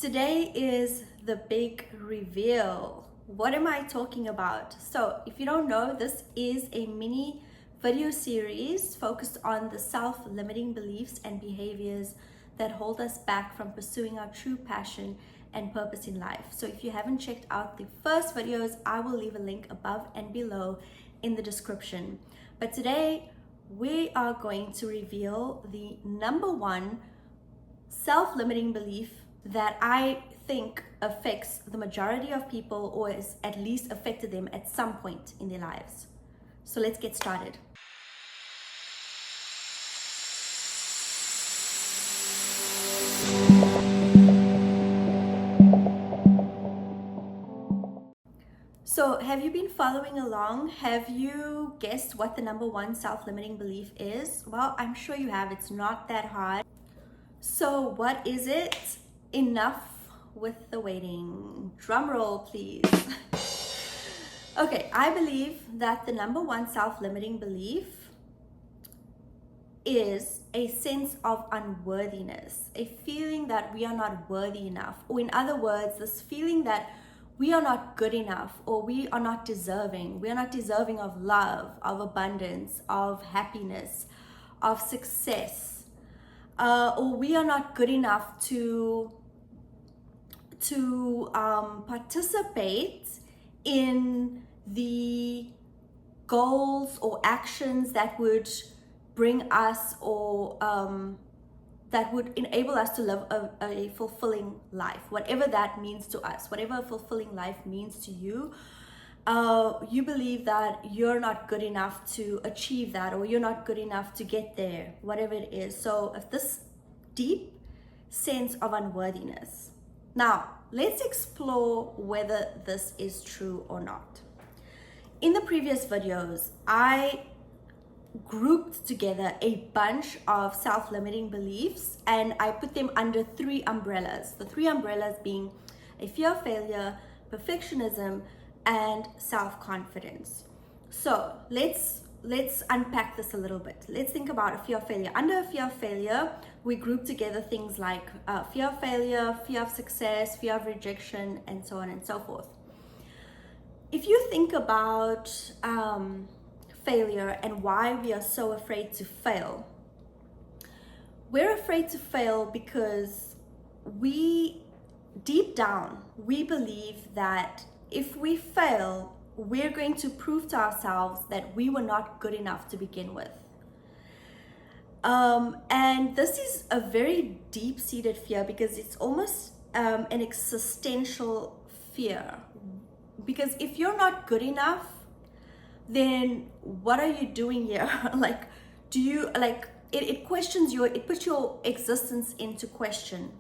Today is the big reveal. What am I talking about? So, if you don't know, this is a mini video series focused on the self-limiting beliefs and behaviors that hold us back from pursuing our true passion and purpose in life. So, if you haven't checked out the first videos, I will leave a link above and below in the description. But today, we are going to reveal the number one self-limiting belief that I think affects the majority of people, or has at least affected them at some point in their lives. So let's get started. So have you been following along? Have you guessed what the number one self-limiting belief is? Well, I'm sure you have. It's not that hard. So what is it? Enough with the waiting. Drum roll, please. Okay, I believe that the number one self-limiting belief is a sense of unworthiness, a feeling that we are not worthy enough, or in other words, this feeling that we are not good enough, or we are not deserving. We are not deserving of love, of abundance, of happiness, of success, or we are not good enough to participate in the goals or actions that would bring us, or that would enable us to live a fulfilling life, whatever that means to us. Whatever a fulfilling life means to you, you believe that you're not good enough to achieve that, or you're not good enough to get there, whatever it is. So if this deep sense of unworthiness. Now, let's explore whether this is true or not. In the previous videos, I grouped together a bunch of self-limiting beliefs, and I put them under three umbrellas. The three umbrellas being a fear of failure, perfectionism, and self-confidence. So let's unpack this a little bit. Let's think about a fear of failure. Under a fear of failure, we group together things like fear of failure, fear of success, fear of rejection, and so on and so forth. If you think about failure and why we are so afraid to fail, we're afraid to fail because deep down, we believe that if we fail, we're going to prove to ourselves that we were not good enough to begin with. And this is a very deep-seated fear, because it's almost an existential fear. Because if you're not good enough, then what are you doing here? It questions it puts your existence into question.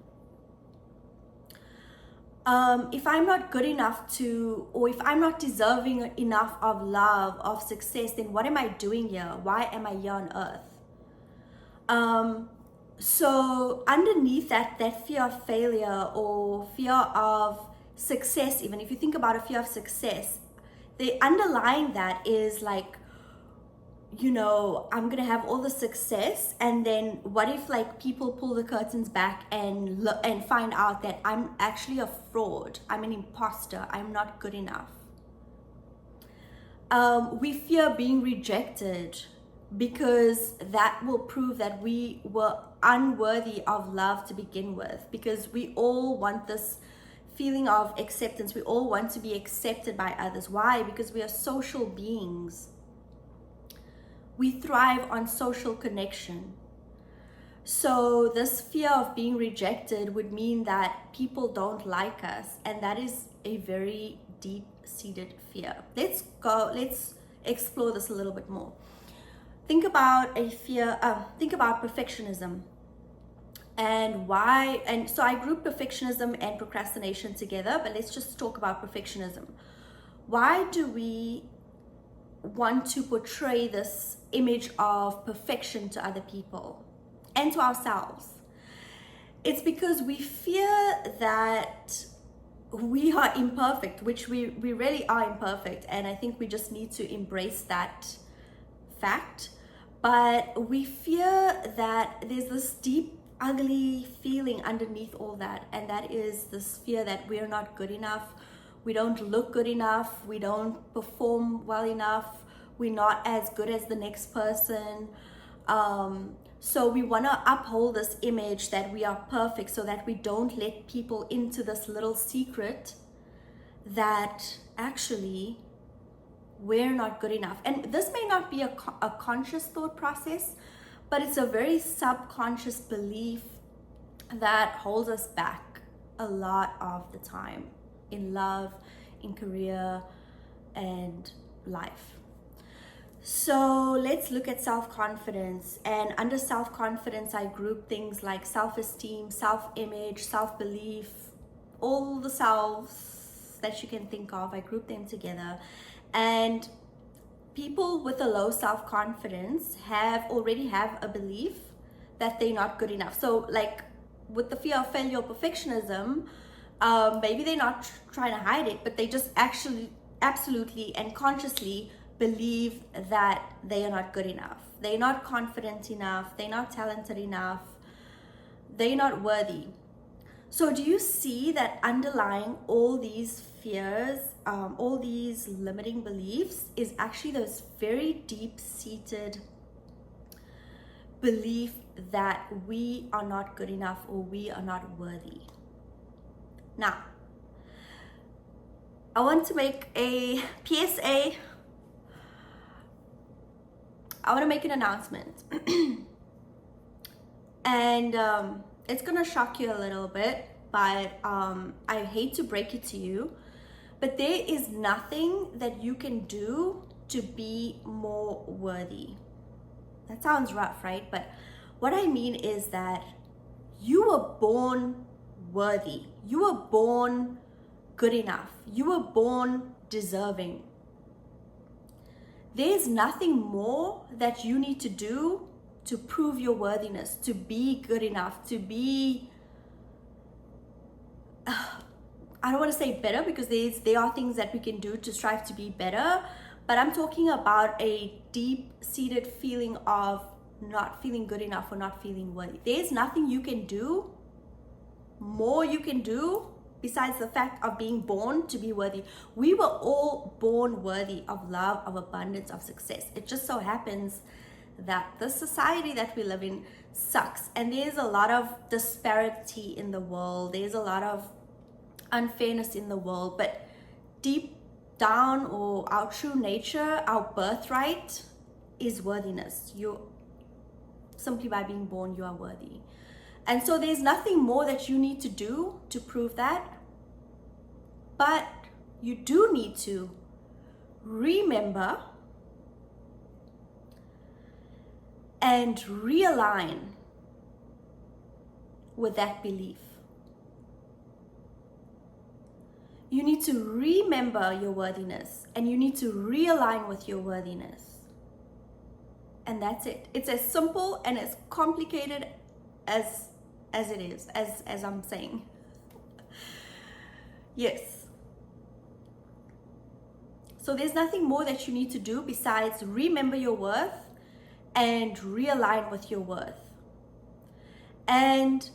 If I'm not good enough to, or if I'm not deserving enough of love, of success, then what am I doing here? Why am I here on earth? So underneath that fear of failure, or fear of success, even if you think about a fear of success, the underlying that is like, I'm gonna have all the success, and then what if people pull the curtains back and find out that I'm actually a fraud, I'm an imposter, I'm not good enough. We fear being rejected, because that will prove that we were unworthy of love to begin with, because we all want this feeling of acceptance. We all want to be accepted by others. Why? Because we are social beings. We thrive on social connection. So this fear of being rejected would mean that people don't like us, and that is a very deep-seated fear. Let's explore this a little bit more. Think about think about perfectionism and why. And so I group perfectionism and procrastination together, but let's just talk about perfectionism. Why do we want to portray this image of perfection to other people and to ourselves? It's because we fear that we are imperfect, which we really are imperfect, and I think we just need to embrace that fact. But we fear that there's this deep ugly feeling underneath all that, and that is this fear that we're not good enough, we don't look good enough, we don't perform well enough, we're not as good as the next person. So we want to uphold this image that we are perfect so that we don't let people into this little secret that actually we're not good enough. And this may not be a conscious thought process, but it's a very subconscious belief that holds us back a lot of the time in love, in career, and life. So let's look at self-confidence. And under self-confidence, I group things like self-esteem, self-image, self-belief, all the selves that you can think of. I group them together. And people with a low self-confidence already have a belief that they're not good enough. So like with the fear of failure or perfectionism, maybe they're not trying to hide it, but they just actually absolutely and consciously believe that they are not good enough. They're not confident enough. They're not talented enough. They're not worthy. So do you see that underlying all these fears, all these limiting beliefs is actually those very deep-seated belief that we are not good enough or we are not worthy. Now, I want to make a PSA. I want to make an announcement. And it's gonna shock you a little bit, but I hate to break it to you, but there is nothing that you can do to be more worthy. That sounds rough, right? But what I mean is that you were born worthy. You were born good enough. You were born deserving. There's nothing more that you need to do to prove your worthiness, to be good enough, to be, I don't want to say better, because there are things that we can do to strive to be better, but I'm talking about a deep-seated feeling of not feeling good enough or not feeling worthy. There's nothing you can do, more you can do, besides the fact of being born to be worthy. We were all born worthy of love, of abundance, of success. It just so happens that the society that we live in sucks, and there's a lot of disparity in the world, there's a lot of unfairness in the world, but deep down, or our true nature, our birthright is worthiness. You simply, by being born, you are worthy. And so there's nothing more that you need to do to prove that, but you do need to remember and realign with that belief. You need to remember your worthiness, and you need to realign with your worthiness. And that's it. It's as simple and as complicated as it is, as I'm saying. Yes. So there's nothing more that you need to do besides remember your worth and realign with your worth. And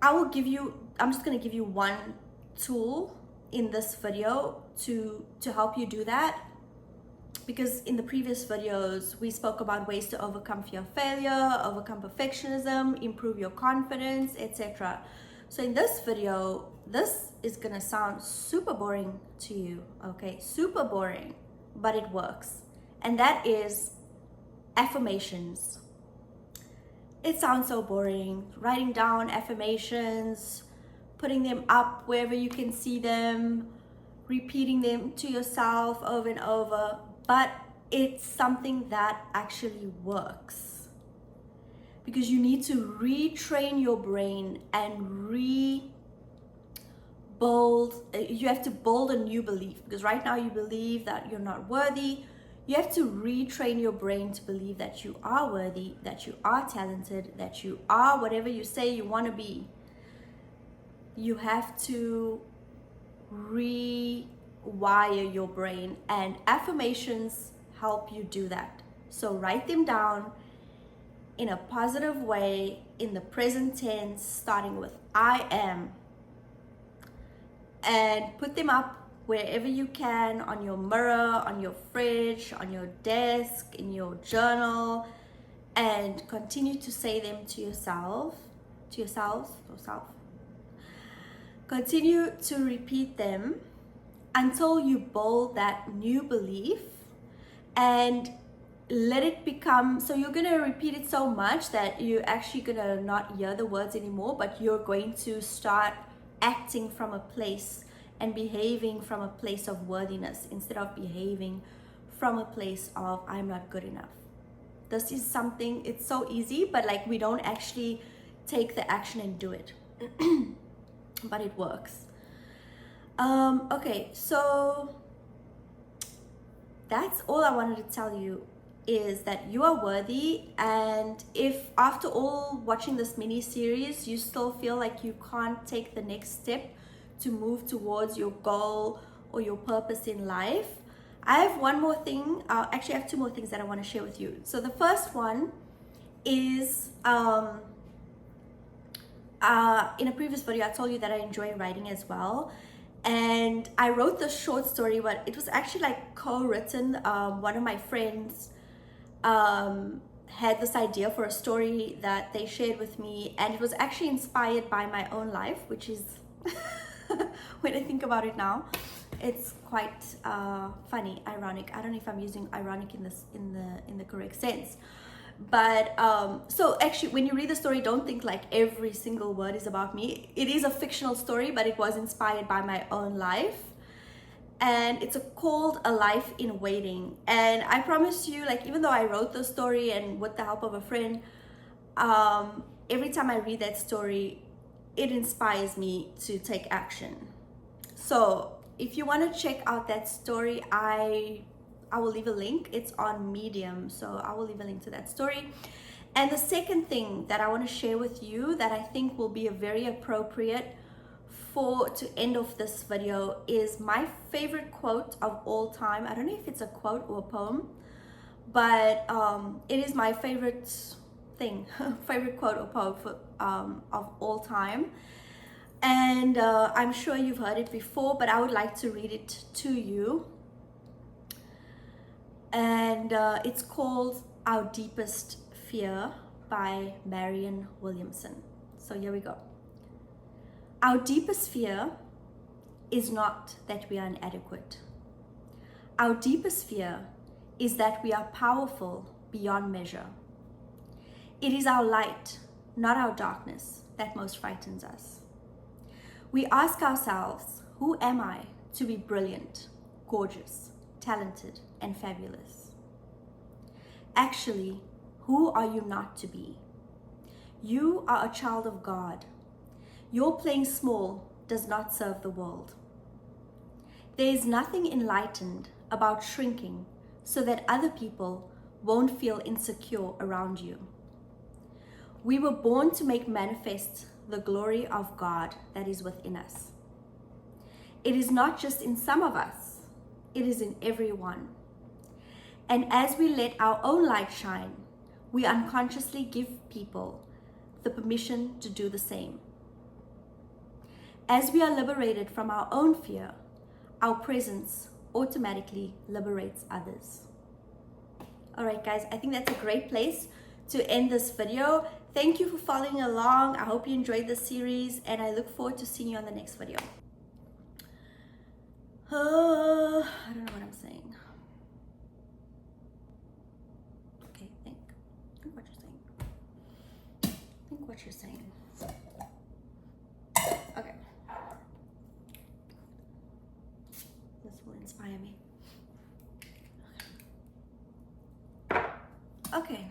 I'm just going to give you one tool in this video to help you do that, because in the previous videos we spoke about ways to overcome fear of failure, overcome perfectionism, improve your confidence, etc. So in this video, this is gonna sound super boring to you, okay? Super boring, but it works. And that is affirmations. It sounds so boring, writing down affirmations, putting them up wherever you can see them, repeating them to yourself over and over, but it's something that actually works, because you need to retrain your brain and you have to build a new belief, because right now you believe that you're not worthy. You have to retrain your brain to believe that you are worthy, that you are talented, that you are whatever you say you want to be. You have to rewire your brain, and affirmations help you do that. So write them down in a positive way in the present tense, starting with I am, and put them up wherever you can, on your mirror, on your fridge, on your desk, in your journal, and continue to say them to yourself, to yourselves, or self. Continue to repeat them until you build that new belief, and let it become, so you're going to repeat it so much that you're actually going to not hear the words anymore, but you're going to start acting from a place and behaving from a place of worthiness instead of behaving from a place of I'm not good enough. This is something, it's so easy, but like we don't actually take the action and do it. But it works. Okay, so that's all I wanted to tell you, is that you are worthy. And if after all watching this mini series you still feel like you can't take the next step to move towards your goal or your purpose in life, I have one more thing. Actually I have two more things that I want to share with you. So the first one is in a previous video I told you that I enjoy writing as well, and I wrote this short story, but it was actually like co-written. One of my friends had this idea for a story that they shared with me, and it was actually inspired by my own life, which is when I think about it now, it's quite funny, ironic. I don't know if I'm using ironic in the correct sense. But so actually when you read the story, don't think like every single word is about me. It is a fictional story, but it was inspired by my own life, and it's called A Life in Waiting. And I promise you, like, even though I wrote the story and with the help of a friend, every time I read that story it inspires me to take action. So if you want to check out that story, I will leave a link. It's on Medium, so I will leave a link to that story. And the second thing that I want to share with you that I think will be a very appropriate to end off this video is my favorite quote of all time. I don't know if it's a quote or a poem, but it is my favorite thing, favorite quote or poem of all time. And I'm sure you've heard it before, but I would like to read it to you. And it's called Our Deepest Fear by Marianne Williamson. So here we go. Our deepest fear is not that we are inadequate. Our deepest fear is that we are powerful beyond measure. It is our light, not our darkness, that most frightens us. We ask ourselves, who am I to be brilliant, gorgeous, talented, and fabulous? Actually, who are you not to be? You are a child of God. Your playing small does not serve the world. There is nothing enlightened about shrinking so that other people won't feel insecure around you. We were born to make manifest the glory of God that is within us. It is not just in some of us, it is in everyone. And as we let our own light shine, we unconsciously give people the permission to do the same. As we are liberated from our own fear, our presence automatically liberates others. All right, guys, I think that's a great place to end this video. Thank you for following along. I hope you enjoyed this series, and I look forward to seeing you on the next video. I don't know what I'm saying. Okay, think what you're saying. Think what you're saying. Okay. This will inspire me. Okay.